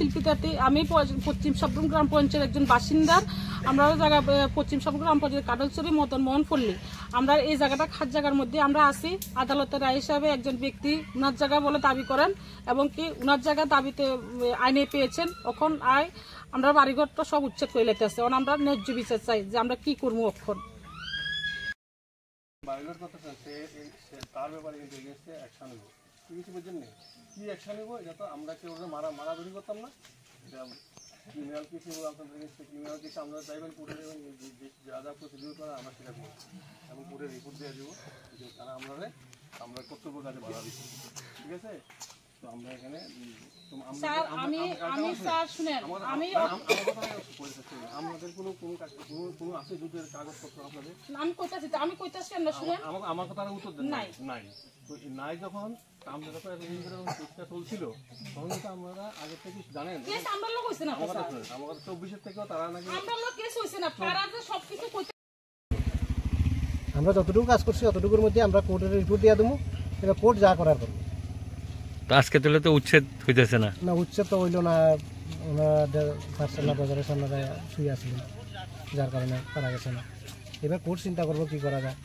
শিল্পিতাতে আমি পশ্চিম সপ্তম গ্রাম পঞ্চায়েতের একজন বাসিন্দার। আমরা জায়গা পশ্চিম সপ্তম গ্রাম পঞ্চায়েত কাটলচুরি মদন মোহন পল্লী। আমরা এই জায়গাটা খাস জায়গার মধ্যে আমরা আছি। আদালতের রায় হিসাবে একজন ব্যক্তি উনার জায়গা বলে দাবি করেন এবং কি উনার জায়গা দাবিতে আইনে পেয়েছেন। এখন আমরা বাড়িঘরটা সব উচ্ছেদ করে লেতেছে। এখন আমরা ন্যায্য বিচার চাই যে আমরা কি করবো। এখন বাড়িঘর কথা তার ব্যাপারে কিন্তু অ্যাকশন নেব। কিছু বুঝছেন না কি অ্যাকশন নেবো? এটা তো আমরা কেউ মারামারি করতাম না। এটা ক্রিমিনাল কিছু আপনাদের ক্রিমিনাল কিছু আমরা চাইবেন কোর্টে দেবেন, যা যা প্রসিডিউর করা আমরা সেটা দেবো এবং কোর্টে রিপোর্ট দিয়ে দেবো। তারা আমরা কর্তব্য কাজে বাধা দিচ্ছি। ঠিক আছে? তো আমরা এখানে আমাদের কোনো আছে যুদ্ধের কাগজপত্র আপনাদের? আমার কথা উত্তর দেন নাই। তো নাই যখন আমরা যখন চেষ্টা চলছিল তখন কিন্তু আমরা আগে থেকে জানেন আমার 24-এর থেকেও তারা নাকি আমরা যতটুকু কাজ করছি ততটুকুর মধ্যে আমরা কোর্টের রিপোর্ট দিয়ে দেবো। এবার কোর্ট যা করার করবো। আজকে তুলে তো উচ্ছেদ হইতেছে না, উচ্ছেদ তো হইল না। ওনাদের পার্সেলা বাজারের সামনে শুয়ে আসলেন, যার কারণে পারা গেছে না। এবার কোর্ট চিন্তা করবো কি করা যায়।